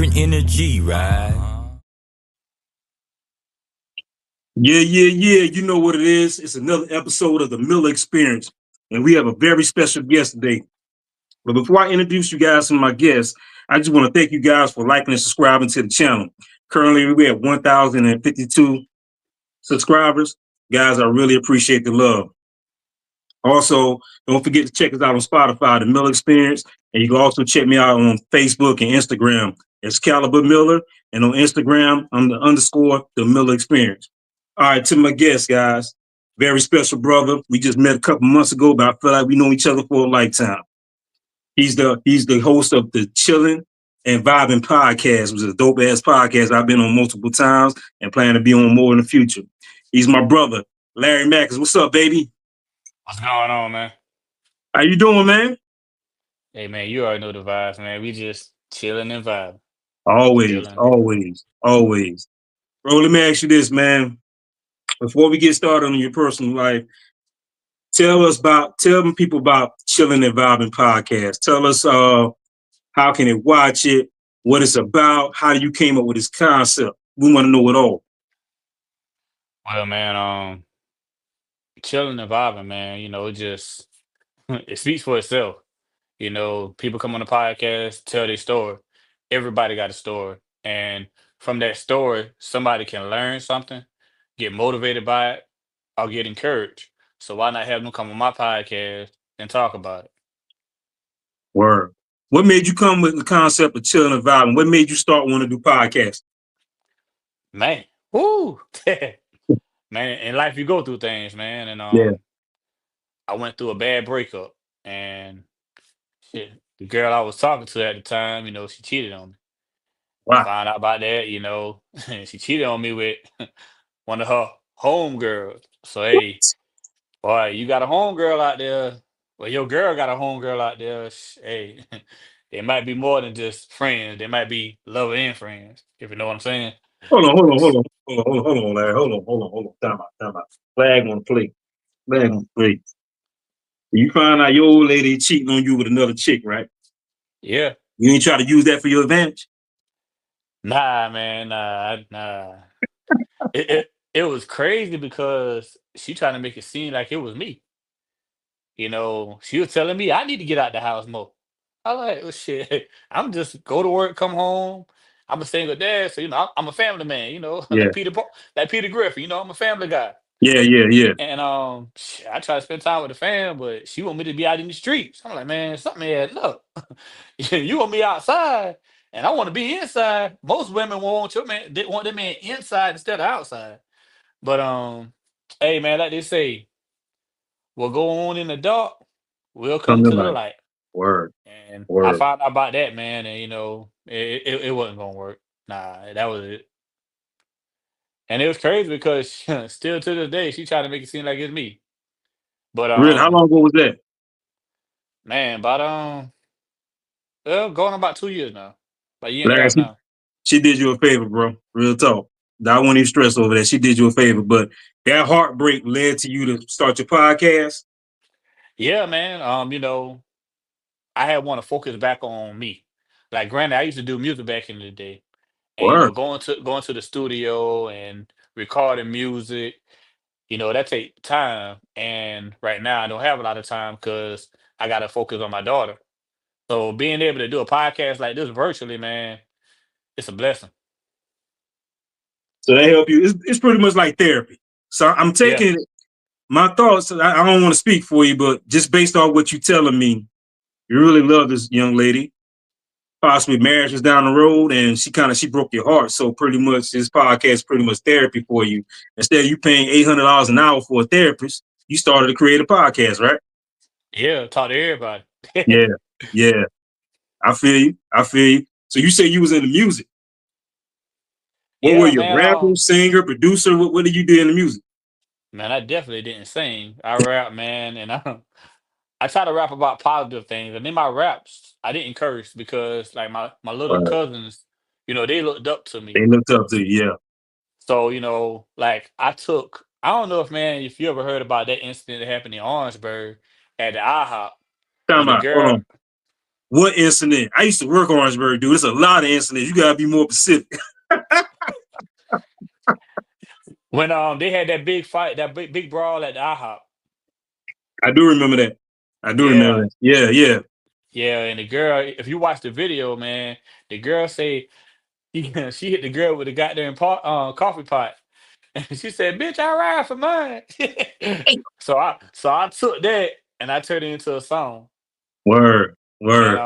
different energy, right? Yeah. You know what it is. It's another episode of the Miller Experience, and we have a very special guest today. But before I introduce you guys to my guests, I just want to thank you guys for liking and subscribing to the channel. Currently, we have 1,052 subscribers. Guys, I really appreciate the love. Also, don't forget to check us out on Spotify, The Miller Experience, and you can also check me out on Facebook and Instagram. It's Caliber Miller, and on Instagram, I'm the _ The Miller Experience. All right, to my guest, guys. Very special brother. We just met a couple months ago, but I feel like we know each other for a lifetime. He's the host of the Chilling and Vibing Podcast, which is a dope ass podcast I've been on multiple times and plan to be on more in the future. He's my brother, Larry Mackins. What's up, baby? What's going on, man? How you doing, man? Hey, man, you already know the vibes, man. We just chilling and vibing. Always. Chilling. Bro, let me ask you this, man. Before we get started on your personal life, tell people about Chilling and Vibing Podcast. Tell us how can they watch it, what it's about, how you came up with this concept. We want to know it all. Well, man, chilling and vibing, man. It just it speaks for itself. People come on the podcast, tell their story. Everybody got a story, and from that story, somebody can learn something, get motivated by it, or get encouraged. So why not have them come on my podcast and talk about it? Word. What made you come with the concept of Chilling and Vibing? What made you start wanting to do podcasts? Man, woo, man. In life, you go through things, man, and Yeah. I went through a bad breakup, and shit, the girl I was talking to at the time, she cheated on me. I Wow. found out about that, she cheated on me with one of her homegirls. So hey, boy, you got a homegirl out there. Well, your girl got a homegirl out there. Hey, it might be more than just friends. They might be lover and friends, if you know what I'm saying. Hold on, Larry. Hold on. Time out. Flag on the plate. You find out your old lady cheating on you with another chick, right? Yeah. You ain't try to use that for your advantage? Nah, man, nah. It was crazy because she trying to make it seem like it was me. She was telling me I need to get out the house more. I was like, oh shit, I'm just go to work, come home. I'm a single dad, so I'm a family man. Yeah. Like Peter Griffin. I'm a family guy. Yeah. And I try to spend time with the fam, but she want me to be out in the streets. I'm like, man, something adding up. You want me outside, and I want to be inside. Most women want your man, they want their man inside instead of outside. But hey man, like they say, what go on in the dark will come Something to the like light. word. And I Word. found out about that, man, and it wasn't gonna work. Nah, that was it. And it was crazy because still to this day, she tried to make it seem like it's me. But Really? How long ago was that? man, about well, going on about 2 years now. About a year and a Larry, half now. she did you a favor, bro. Real talk. I won't even stress over that. She did you a favor, but that heartbreak led to you to start your podcast. Yeah, man. I had want to focus back on me. Like granted, I used to do music back in the day. And Word. going to the studio and recording music, that take time. And right now I don't have a lot of time because I gotta focus on my daughter. So being able to do a podcast like this virtually, man, it's a blessing. So that help you. It's pretty much like therapy. So I'm Yeah. taking my thoughts. I don't want to speak for you, but just based on what you're telling me, you really love this young lady. Possibly marriage is down the road, and she broke your heart. So pretty much this podcast is pretty much therapy for you. Instead of you paying $800 an hour for a therapist, you started to create a podcast, right? Yeah, talk to everybody. Yeah. I feel you. So you say you was in the music. What were Yeah, you, man. rapper, singer, producer? What did you do in the music? Man, I definitely didn't sing. I rap, man, and I try to rap about positive things. And in my raps, I didn't curse because like my little cousins, they looked up to me. They looked up to you, yeah. So, like I don't know if you ever heard about that incident that happened in Orangeburg at the IHOP when Time the out. Hold girl, on. What incident? I used to work Orangeburg, dude. There's a lot of incidents. You gotta be more specific. When they had that big fight, that big brawl at the IHOP. I do remember that. I do remember Yeah, that. Yeah, yeah. yeah. And the girl, if you watch the video, man, the girl say she hit the girl with the goddamn coffee pot. And she said, "Bitch, I ride for mine." So I took that and I turned it into a song. Word, And word.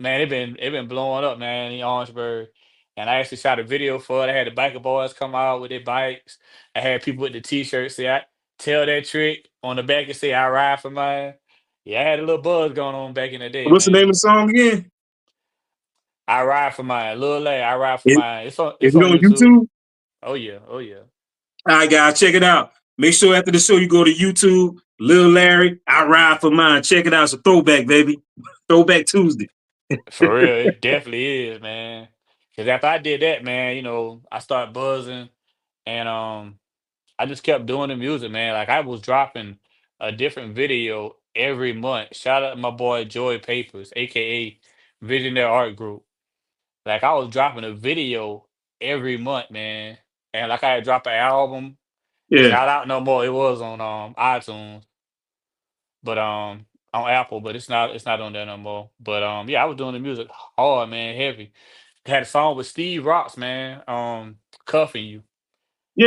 man, it been blowing up, man, in Orangeburg. And I actually shot a video for it. I had the biker boys come out with their bikes. I had people with the t-shirts say, "I tell that trick" on the back and say, "I ride for mine." Yeah, I had a little buzz going on back in the day, What's the name of man. the song again? I ride for mine, Lil Lay, I ride for It, mine. It's on is it's it on on YouTube. YouTube? Oh yeah, oh yeah. All right, guys, check it out. Make sure after the show you go to YouTube, Lil Larry, I ride for mine. Check it out. It's a throwback, baby. Throwback Tuesday. For real, it definitely is, man. Cause after I did that, man, I started buzzing and I just kept doing the music, man. Like I was dropping a different video every month. Shout out to my boy Joy Papers, aka Visionary Art Group. Like I was dropping a video every month, man. And like I had dropped an album. It's Yeah, not out no more. It was on iTunes, but on Apple, but it's not on there no more. But yeah, I was doing the music hard, man, heavy. Had a song with Steve Rocks, man. Cuffing You.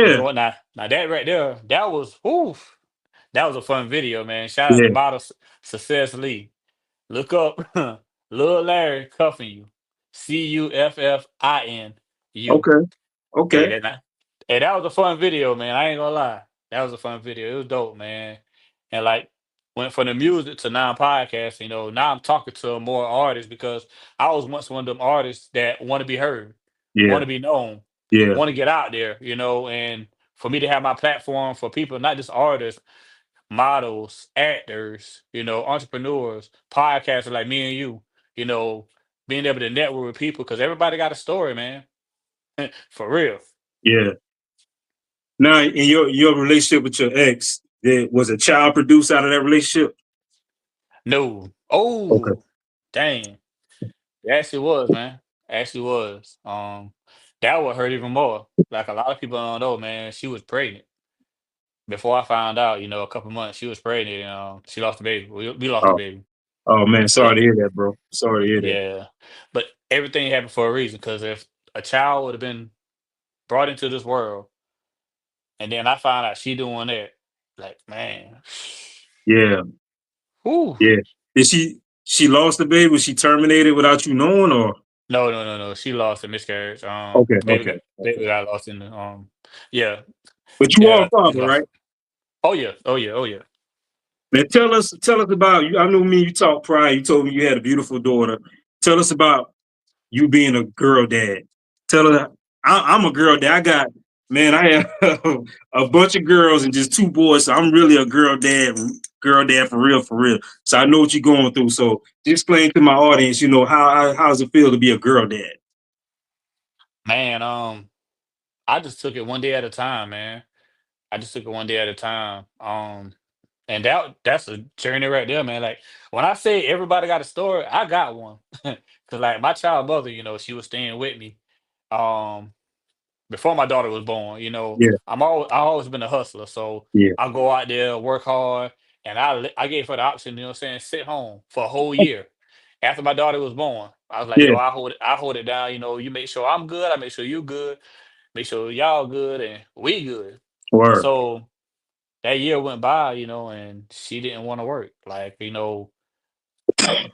You know yeah, what? Now that right there, that was oof. That was a fun video, man. Shout out to yeah. Model Success Lee. Look up Lil Larry Cuffing You. Cuffin you. Okay, Hey, okay. that was a fun video, man. I ain't gonna lie. That was a fun video. It was dope, man. And like went from the music to now podcasting, now I'm talking to more artists because I was once one of them artists that want to be heard, want Yeah, to be known, yeah, want to get out there, and for me to have my platform for people, not just artists, models, actors, entrepreneurs, podcasters like me and you know, being able to network with people because everybody got a story, man. For real. yeah. Now, in your relationship with your ex, there was a child produced out of that relationship. No. Okay. Oh, dang. It actually was, man. Actually was. That would hurt even more. Like a lot of people don't know, man. She was pregnant before I found out. A couple months she was pregnant, and she lost the baby. We lost the Oh, baby. oh man, sorry But to hear that, bro. Sorry to hear that. yeah, but everything happened for a reason. Because if a child would have been brought into this world, and then I found out she doing that, like man, Yeah, whew. yeah. Did she lost the baby? Was she terminated without you knowing, or No, no, no, no. She lost a miscarriage. okay, Baby okay, got okay. baby got lost in the yeah, But you are yeah, a it's father, lost. right? Oh yeah, oh yeah, oh yeah. Man, tell us about you. I know me. You talked prior. You told me you had a beautiful daughter. Tell us about you being a girl dad. Tell her I'm a girl dad. I have a bunch of girls and just two boys. So I'm really a girl dad for real, for real. So I know what you're going through. So just explain to my audience, how does it feel to be a girl dad? Man, I just took it one day at a time, man. I just took it one day at a time. And that's a journey right there, man. Like when I say everybody got a story, I got one. Cause like my child mother, she was staying with me. Um, before my daughter was born. Yeah, I always been a hustler, so yeah, I go out there, work hard, and I gave her the option, what I'm saying, sit home for a whole year after my daughter was born. I was like, yeah. yo, I hold it down. You make sure I'm good, I make sure you good, make sure y'all good, and we good. Word. So that year went by, and she didn't want to work. Like,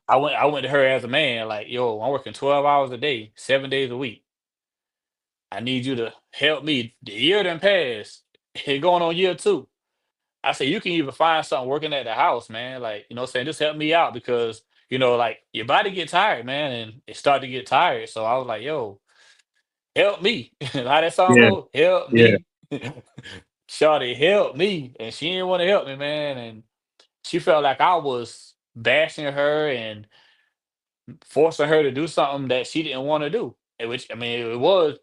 I went to her as a man, like, yo, I'm working 12 hours a day, 7 days a week. I need you to help me. The year done passed. It going on year two. I said, you can even find something working at the house, man. Like, what I'm saying, just help me out because, like your body get tired, man, and it started to get tired. So I was like, yo, help me. How that song Yeah, go? Help yeah, me. Shawty, help me. And she didn't want to help me, man. And she felt like I was bashing her and forcing her to do something that she didn't want to do. Which I mean, it was.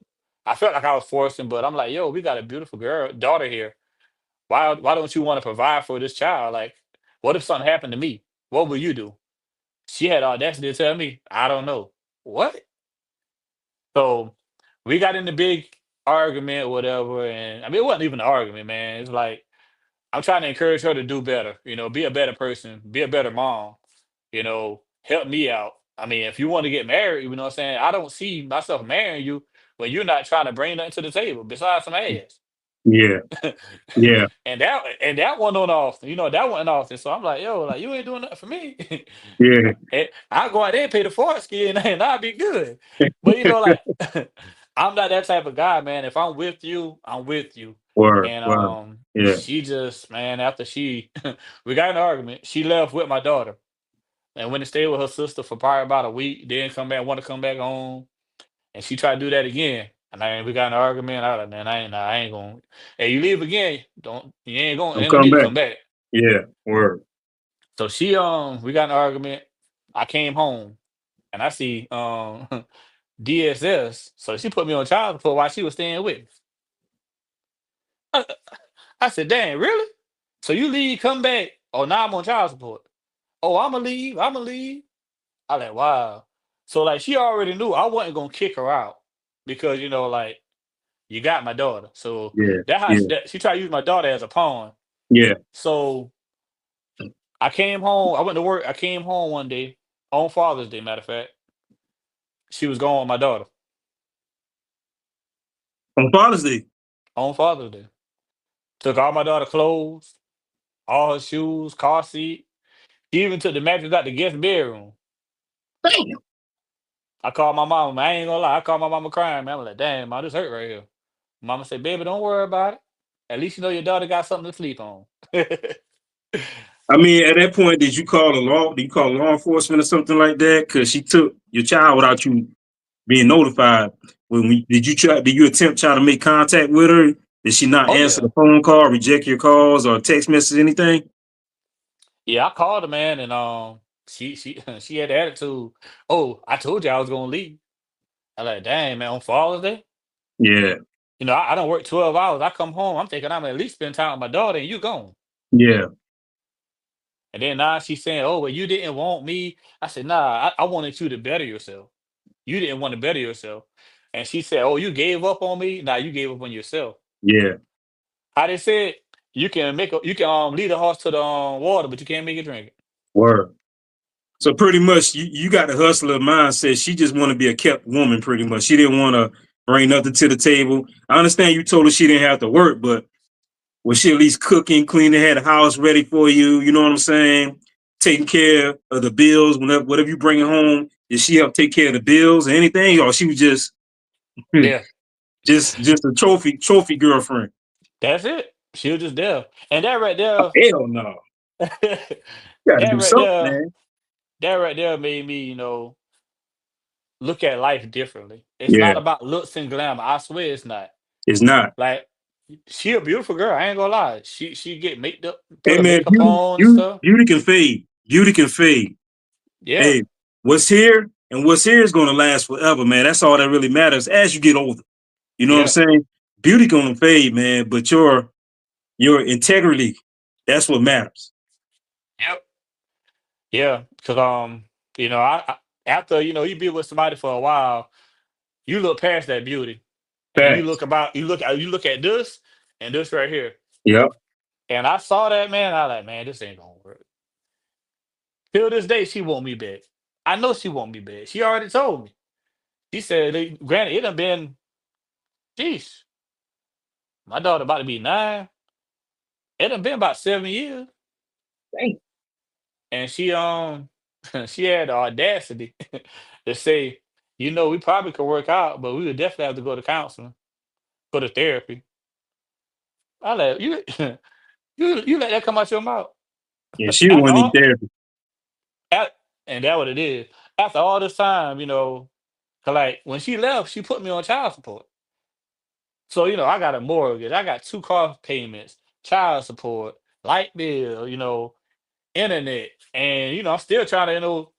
I felt like I was forcing, but I'm like, yo, we got a beautiful daughter here. Why don't you want to provide for this child? Like, what if something happened to me? What will you do? She had audacity to tell me, I don't know. What? So we got in the big argument, whatever, and I mean it wasn't even an argument, man. It's like I'm trying to encourage her to do better, be a better person, be a better mom, help me out. I mean, if you want to get married, you know what I'm saying? I don't see myself marrying you when you're not trying to bring nothing to the table besides some ass. Yeah, yeah, And that one on off, that went off. And so I'm like, yo, like you ain't doing nothing for me. yeah. And I'll go out there and pay the forest skin and I'll be good. But like I'm not that type of guy, man. If I'm with you, I'm with you. Word, And word. Yeah. she just, man, after she we got in an argument, she left with my daughter and went and stayed with her sister for probably about a week, then come back, want to come back home, and she tried to do that again. And we got in an argument. I was like, man, I ain't gonna. Hey, you leave again, don't you Don't ain't gonna come get to back. come back. Yeah, word. So we got in an argument. I came home and I see DSS. So she put me on child support while she was staying with me. I, I said, dang, really? So you leave, come back. Oh, now I'm on child support. Oh, I'ma leave. I'ma leave. I like, wow. So like she already knew I wasn't gonna kick her out because like you got my daughter. So Yeah, that how yeah, she tried to use my daughter as a pawn. yeah. So I came home. I went to work. I came home one day on Father's Day. Matter of fact, she was gone with my daughter On Father's Day. on Father's Day. Took all my daughter clothes, all her shoes, car seat. She even took the mattress out the guest bedroom. Damn. I called my mama. I ain't gonna lie. I called my mama crying, man. I'm like, damn, man, this hurt right here. Mama said, baby, don't worry about it. At least you know your daughter got something to sleep on. I mean, at that point, did you call the law? Did you call law enforcement or something like that? Because she took your child without you being notified. Did you try? Did you try to make contact with her? Did she not Oh answer yeah. the phone call, reject your calls, or text message, anything? Yeah, I called her, man, and she she had the attitude. Oh, I told you I was gonna leave. I like, dang, man, on Father's Day. Yeah, I don't work 12 hours. I come home, I'm thinking I'm at least spend time with my daughter, and you gone. yeah, And then now she's saying, "Oh, well, you didn't want me." I said, "Nah, I wanted you to better yourself. You didn't want to better yourself." And she said, "Oh, you gave up on me. Nah, you gave up on yourself." yeah. How they said, you can lead a horse to the water, but you can't make it drink it. Word. So pretty much, you got the hustler mindset. She just want to be a kept woman. Pretty much, she didn't want to bring nothing to the table. I understand you told her she didn't have to work, but was she at least cooking, cleaning, had a house ready for you? You know what I'm saying? Taking care of the bills, whatever you bring home. Did she help take care of the bills or anything, or she was just Yeah, just a trophy girlfriend? that's it. She was just there, and that right Oh, there, hell no! that You got to do right something, there, man. that right there made me, look at life differently. It's Yeah, not about looks and glamour. I swear it's not. it's not. Like she a beautiful girl. I ain't gonna lie. She get made up, put Hey her man, makeup on and stuff. beauty can fade. Beauty can fade. Yeah, Hey, what's here and what's here is going to last forever, man. That's all that really matters as you get older. You know what I'm yeah, saying? Beauty gonna fade, man, but your integrity, that's what matters. yep, yeah. Because I after you be with somebody for a while, you look past that beauty, and Facts. you look at this and this right here. Yep. And I saw that, man. I like, man, this ain't gonna work. Till this day, she want me back. I know she want me back. She already told me. She said, granted, it done been, geez, my daughter about to be 9. It done been about 7 years. Dang. And she she had the audacity to say, we probably could work out, but we would definitely have to go to counseling, go to therapy. I let you you let that come out your mouth. Yeah, she After won't need all therapy. and that what it is. After all this time, 'cause like when she left, she put me on child support. So, I got a mortgage, I got 2 car payments, child support, light bill, internet, and I'm still trying to,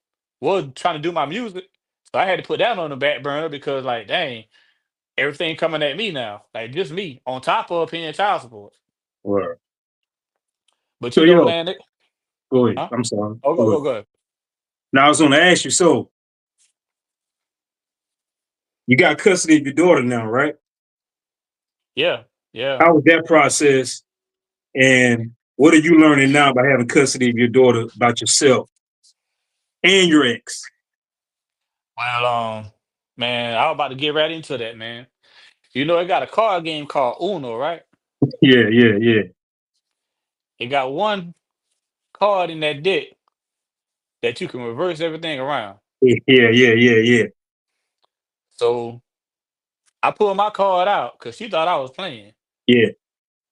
trying to do my music. So I had to put that on the back burner because like, dang, everything coming at me now. Like just me on top of paying child support. Word. But So yo, man, go ahead. huh? I'm sorry. Oh, Go go, ahead. go, go. Now I was going to ask you. So you got custody of your daughter now, right? Yeah, yeah. How was that process? And what are you learning now by having custody of your daughter about yourself and your ex? Well, man, I was about to get right into that, man. You know, it got a card game called Uno, right? Yeah, yeah, yeah, It got one card in that deck that you can reverse everything around. yeah, yeah, yeah, yeah, yeah. So I pulled my card out because she thought I was playing. Yeah.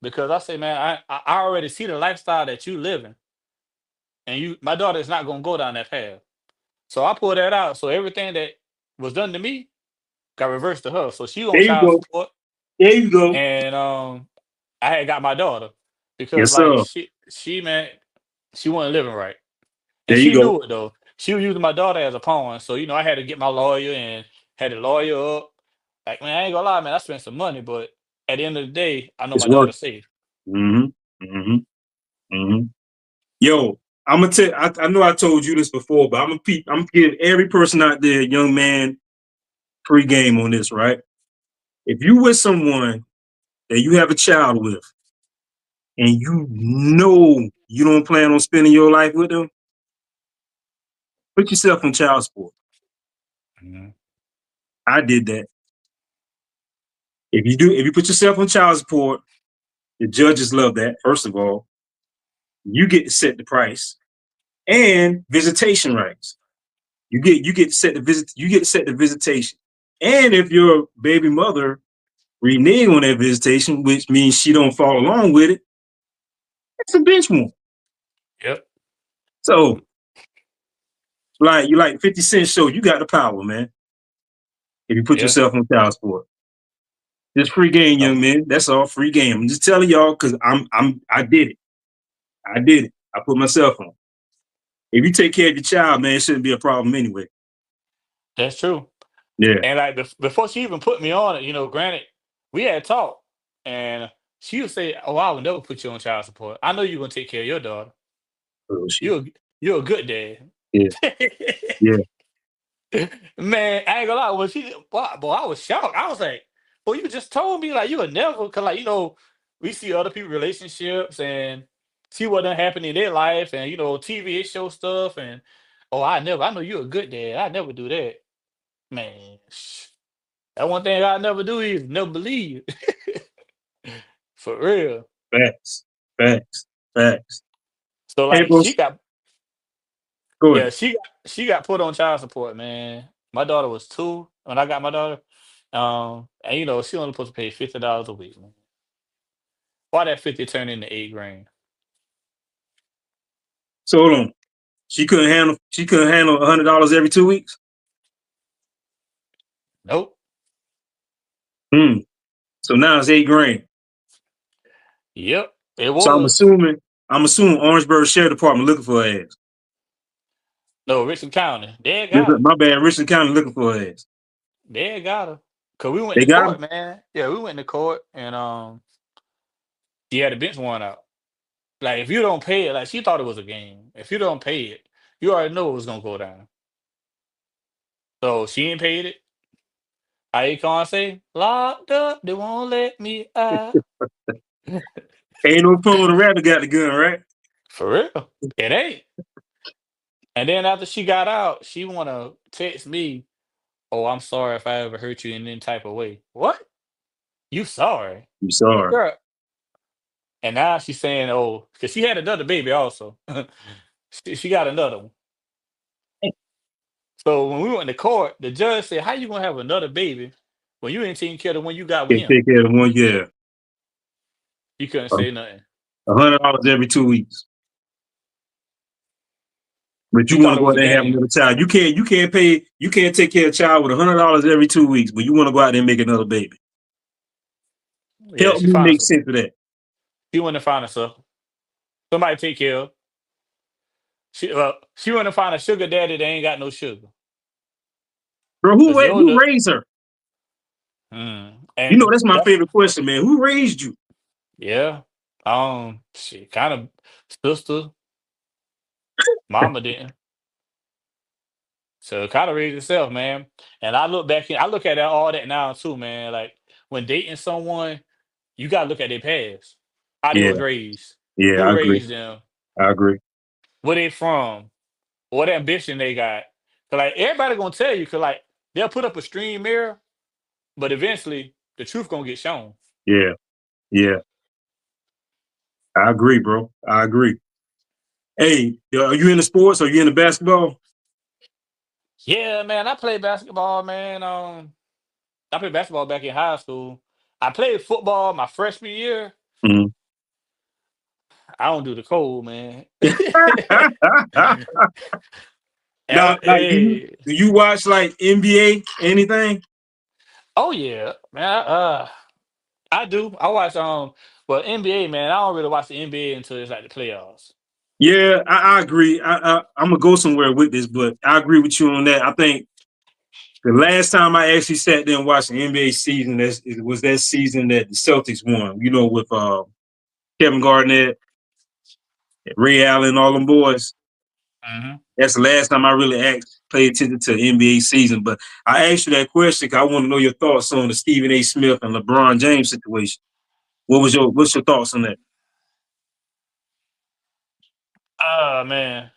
Because I say, man, I already see the lifestyle that you living, and my daughter is not gonna go down that path. So I pulled that out. So everything that was done to me got reversed to her. So she on There you child go. support, There you go. and I had got my daughter because Yes, like sir. she man, she wasn't living right. And There you she go. knew it though. She was using my daughter as a pawn. So, I had to get my lawyer and had the lawyer up. Like, man, I ain't gonna lie, man, I spent some money, but at the end of the day, I know It's my work. daughter's safe. Mm-hmm. Mm-hmm. Mm-hmm. Yo, I'm gonna tell. I know I told you this before, but I'm gonna give every person out there, young man, free game on this, right? If you with someone that you have a child with, and you know you don't plan on spending your life with them, put yourself on child support. Mhm. I did that. If you put yourself on child support, the judges love that. First of all, you get to set the price and visitation rights. You get to set the visit. You get to set the visitation. And if your baby mother renege on that visitation, which means she don't follow along with it, it's a bench warrant. Yep. So, like you like 50 Cent show, you got the power, man. If you put Yeah. yourself on child support, it's free game, Oh, young man. That's all free game. I'm just telling y'all because I did it. I did it. I put myself on. If you take care of your child, man, it shouldn't be a problem anyway. that's true. Yeah. And like before she even put me on it, granted, we had talked, and she would say, "Oh, I would never put you on child support. I know you're gonna take care of your daughter. Oh shit. You're a good dad." Yeah. Yeah. Man, I ain't gonna lie. When boy, I was shocked. I was like, "Well, you just told me like you would never," cause like we see other people relationships and see what done happened in their life, and TV show stuff, and oh, I never. I know you're a good dad. I never do that, man. That one thing I never do is never believe. For real. Facts. Facts. Facts. So Hey, like bro, go yeah, ahead. she got put on child support, man. My daughter was 2 when I got my daughter. And she only supposed to pay $50 a week, man. Why that 50 turn into 8 grand? So hold on. She couldn't handle $100 every 2 weeks. Nope. Hmm. So now it's 8 grand. Yep. It So was. I'm assuming Orangeburg Sheriff Department looking for her ass. No, Richland County. They got her. My bad, Richland County looking for her ass. They got her. Cause we went They to got her? court, man. Yeah, we went to court and she had a bench warrant out. Like if you don't pay it, like she thought it was a game. If you don't pay it, you already know it was gonna go down. So she ain't paid it. I can't say locked up, they won't let me out. Ain't no fun when the rapper got the gun, right? For real. It ain't. And then after she got out, she wanna text me, "Oh, I'm sorry if I ever hurt you in any type of way." What? You sorry? I'm sorry. Girl. And now she's saying, "Oh, because she had another baby also." She got another one. So when we went to court, the judge said, "How you gonna have another baby when you ain't taking care of the one you got with Can't him?" take care of the one year. You couldn't say nothing. $100 every 2 weeks. But She you want thought to it go was out a there and have game. another child. You can't take care of a child with $100 every 2 weeks, but you want to go out there and make another baby. Yeah, Help she me found make us. sense of that. She went to find herself. Somebody take care of. She went to find a sugar daddy that ain't got no sugar. Bro, Cause you don't who know. raised her? You know, And that's my that's favorite question, man. Who raised you? yeah. She kind of sister, mama didn't. So it kind of raised itself, man. And I look at that all that now too, man. Like when dating someone, you gotta look at their past, how they Yeah, was raised, yeah, who I agree. raised them, I agree. where they from, what ambition they got. Cause like everybody gonna tell you, cause like they'll put up a stream mirror, but eventually the truth gonna get shown. Yeah, yeah, I agree, bro. I agree. Hey, are you into sports? Are you into basketball? Yeah, man. I played basketball, man. I played basketball back in high school. I played football my freshman year. Mhm. I don't do the cold, man. Now, like, Hey, do you watch like NBA anything? oh yeah, man. I do. I watch well NBA, man. I don't really watch the NBA until it's like the playoffs. Yeah, I agree. I'm gonna go somewhere with this, but I agree with you on that. I think the last time I actually sat there and watched an NBA season, it was that season that the Celtics won. You know, with Kevin Garnett, Ray Allen, all them boys. Hmm. That's the last time I really paid attention to the NBA season. But I asked you that question because I want to know your thoughts on the Stephen A. Smith and LeBron James situation. What's your thoughts on that? Man,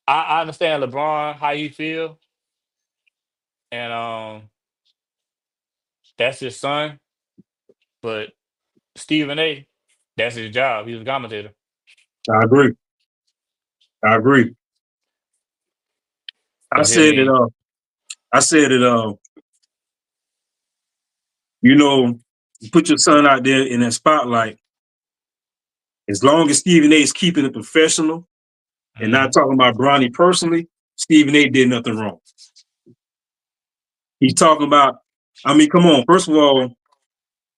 I understand LeBron how he feel, and that's his son. But Stephen A, that's his job. He's a commentator. I agree. I agree. I Cause I said it. mean, I said it. You know, you put your son out there in that spotlight. As long as Stephen A. is keeping it professional and not mhm, talking about Bronny personally, Stephen A. did nothing wrong. He's talking about. I mean, come on. First of all,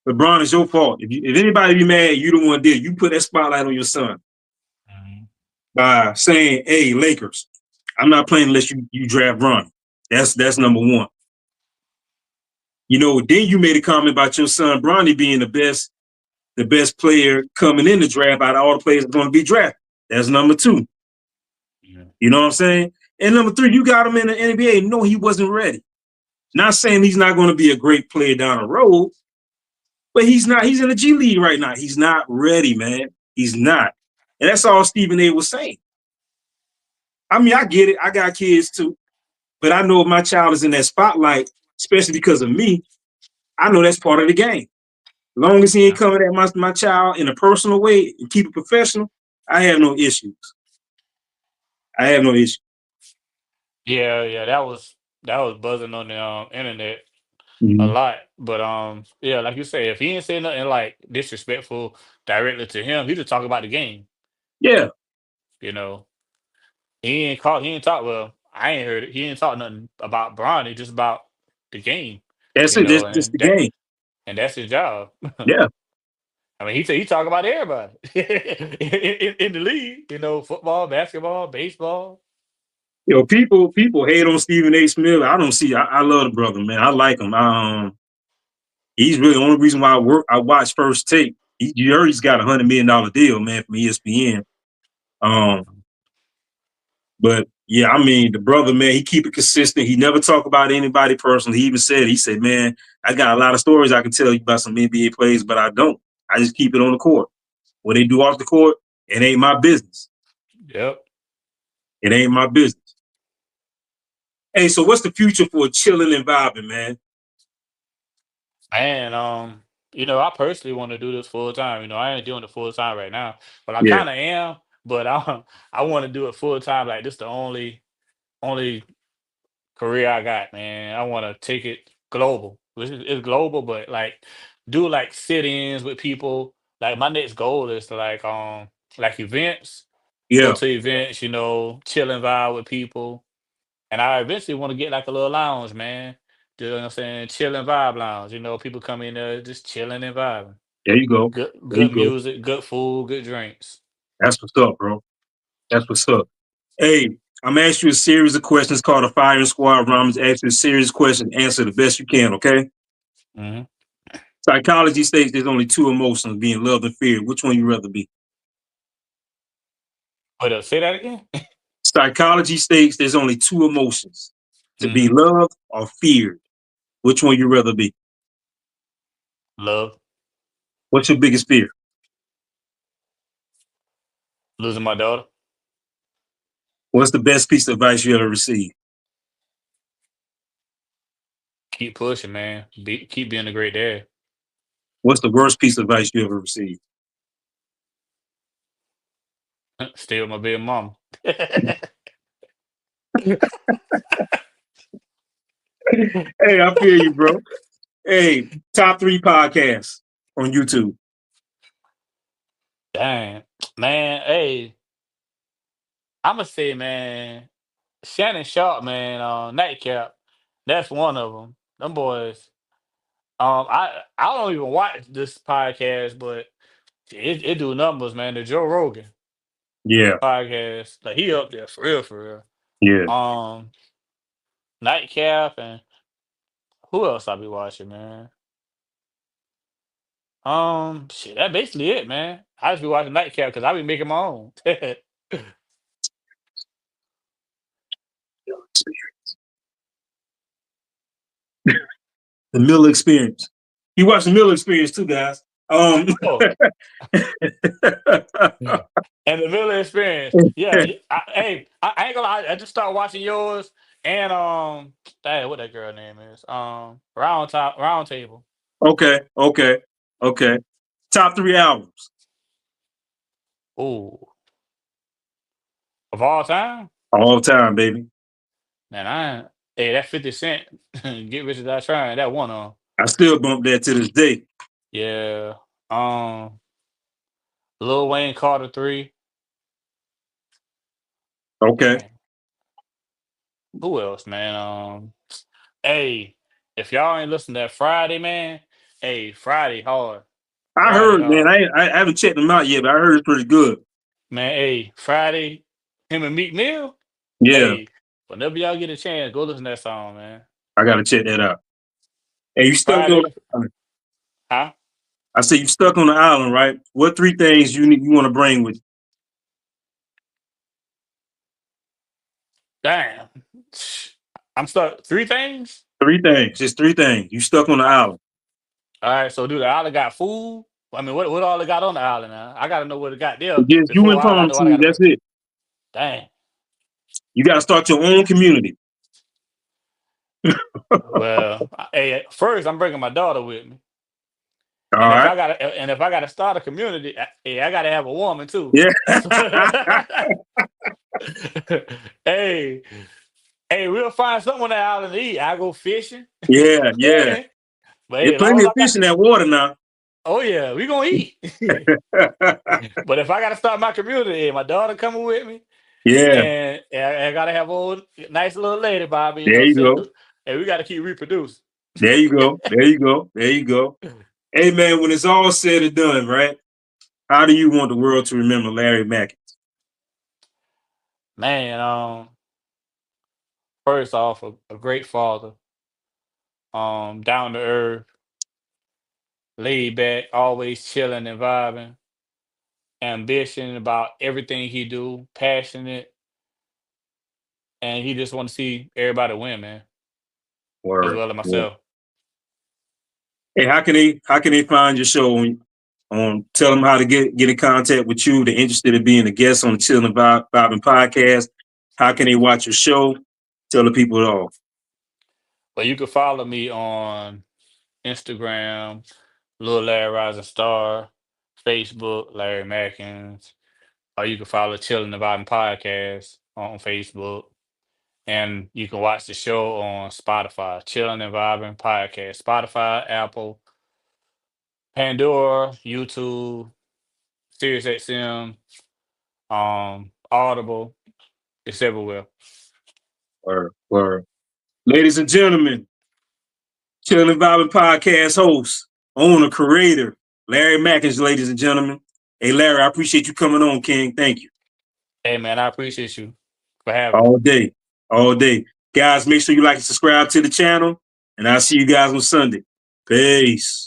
LeBron is your fault. If anybody be mad, you the one did. You put that spotlight on your son mhm, by saying, "Hey, Lakers, I'm not playing unless you draft Bronny." That's number one. You know, then you made a comment about your son Bronny being the best player coming in the draft out of all the players that are going to be drafted. That's number two. mhm, You know what I'm saying? And number three, you got him in the NBA. No, he wasn't ready. Not saying he's not going to be a great player down the road, but he's not. He's in the G League right now. He's not ready, man. He's not. And that's all Stephen A. was saying. I mean, I get it. I got kids too. But I know if my child is in that spotlight, especially because of me, I know that's part of the game. As long as he ain't yeah, coming at my child in a personal way and keep it professional, I have no issues. I have no issue. yeah, yeah. That was buzzing on the internet a Mhm. lot. But yeah, like you say, if he ain't saying nothing like disrespectful directly to him, he just talk about the game. Yeah, You know, he ain't talk. Well, I ain't heard it. He ain't talk nothing about Bronny, just about the game. that's You it. know, That's the game. and that's his job. Yeah. I mean, he talk about everybody in the league. You know, football, basketball, baseball. You know, people hate on Stephen A. Smith. I don't see. I love the brother, man. I like him. He's really the only reason why I watch First Take. You heard he's got $100 million deal, man, from ESPN. Um, but yeah, I mean, the brother, man, he keep it consistent. He never talk about anybody personally. He said, man, I got a lot of stories I can tell you about some NBA players, but I don't. I just keep it on the court. What they do off the court, it ain't my business. Yep. It ain't my business. Hey, so what's the future for chilling and vibing, man? And you know, I personally want to do this full time. You know, I ain't doing it full time right now, but I Yeah, kind of am. But I want to do it full time. Like this, the only career I got, man. I want to take it global. It's global, but like do like sit-ins with people. Like my next goal is to like events, go yeah, to events, you know, chill and vibe with people. And I eventually want to get like a little lounge, man. You know what I'm saying? Chill and vibe lounge. You know, people come in there just chilling and vibing. there you go. There you Good go. music, good food, good drinks. That's what's up, bro. That's what's up. Hey, I'm gonna ask you a series of questions called a firing squad round. I'm gonna ask you a series of questions. Answer the best you can, okay? Hmm. Psychology states there's only two emotions, being love and fear. Which one you rather be? But say that again. Psychology states there's only two emotions: to be Mm-hmm. loved or feared. Which one you rather be? Love. What's your biggest fear? Losing my daughter. What's the best piece of advice you ever received? Keep pushing, man. Keep being a great dad. What's the worst piece of advice you ever received? Stay with my baby mama. Hey, I feel you, bro. Hey, top 3 podcasts on YouTube. Dang, man. Hey, I'ma say, man, Shannon Sharp, man. Nightcap. That's one of them. Them boys. I don't even watch this podcast, but it do numbers, man. The Joe Rogan Yeah, podcast, like he up there for real, for yeah. real. Nightcap and who else I be watching, man? Shit, that basically it, man. I just be watching Nightcap because I be making my own. The Miller Experience. You watch the Miller Experience too, guys. Oh, and the Villa Experience. Yeah, I ain't gonna lie, I just started watching yours and dang, what that girl name is. Round Table. okay, okay, okay. Top 3 albums Ooh, of all time? all time, baby. Man, hey, that 50 Cent, Get Rich or Die Trying, that one on. I still bump that to this day. Yeah. Um Lil Wayne Carter 3. Okay. Dang. Who else, man? Hey, if y'all ain't listen to that Friday, man, hey, Friday hard. I Friday heard, man. hard. I haven't checked them out yet, but I heard it's pretty good. Man, hey, Friday, him and Meek Mill. Yeah, Hey, whenever y'all get a chance, go listen to that song, man. I gotta check that out. Hey, you stuck on? Friday, huh? I said you stuck on the island, right? What 3 things you want to bring with you? Damn. I'm stuck. 3 things? 3 things. Just 3 things. You stuck on the island. All right, so do the island got food? I mean, what all it got on the island now? I gotta know what it got there Just you and before I palm know what I trees. gotta That's bring. it. Dang. You got to start your own community. Well, hey, first I'm bringing my daughter with me. All And right. if I gotta start a community, hey, I gotta have a woman too. Yeah. hey, hey, we'll find someone out to eat. I go fishing. Yeah. Yeah. But hey, There's as long plenty as of I got, fish in that water now. oh yeah, we gonna eat. But if I gotta start my community, hey, my daughter coming with me, Yeah. and I gotta have a old nice little lady, Bobby. You There know, you go. and we gotta keep reproducing. There you go. There you go. There you go. Hey man, when it's all said and done, right? How do you want the world to remember Larry Mackins? Man, first off, a great father, down to earth, laid back, always chilling and vibing, ambition about everything he do, passionate, and he just want to see everybody win, man, as Or well as myself. hey, how can they find your show on tell them how to get in contact with you. They're interested in being a guest on the Chilling and Vibing podcast. How can they watch your show? Tell the people it all. But you can follow me on Instagram, Lil Larry Rising Star, Facebook, Larry Mackins, or you can follow Chilling the Vibing Podcast on Facebook. And you can watch the show on Spotify, Chilling and Vibing Podcast, Spotify, Apple, Pandora, YouTube, SiriusXM, Audible. It's everywhere. Or ladies and gentlemen, Chilling and Vibing podcast host, owner, creator, Larry Mackins, ladies and gentlemen. Hey Larry, I appreciate you coming on, King. Thank you. Hey man, I appreciate you for having me. All day. All day. Guys, make sure you like and subscribe to the channel. And I'll see you guys on Sunday. Peace.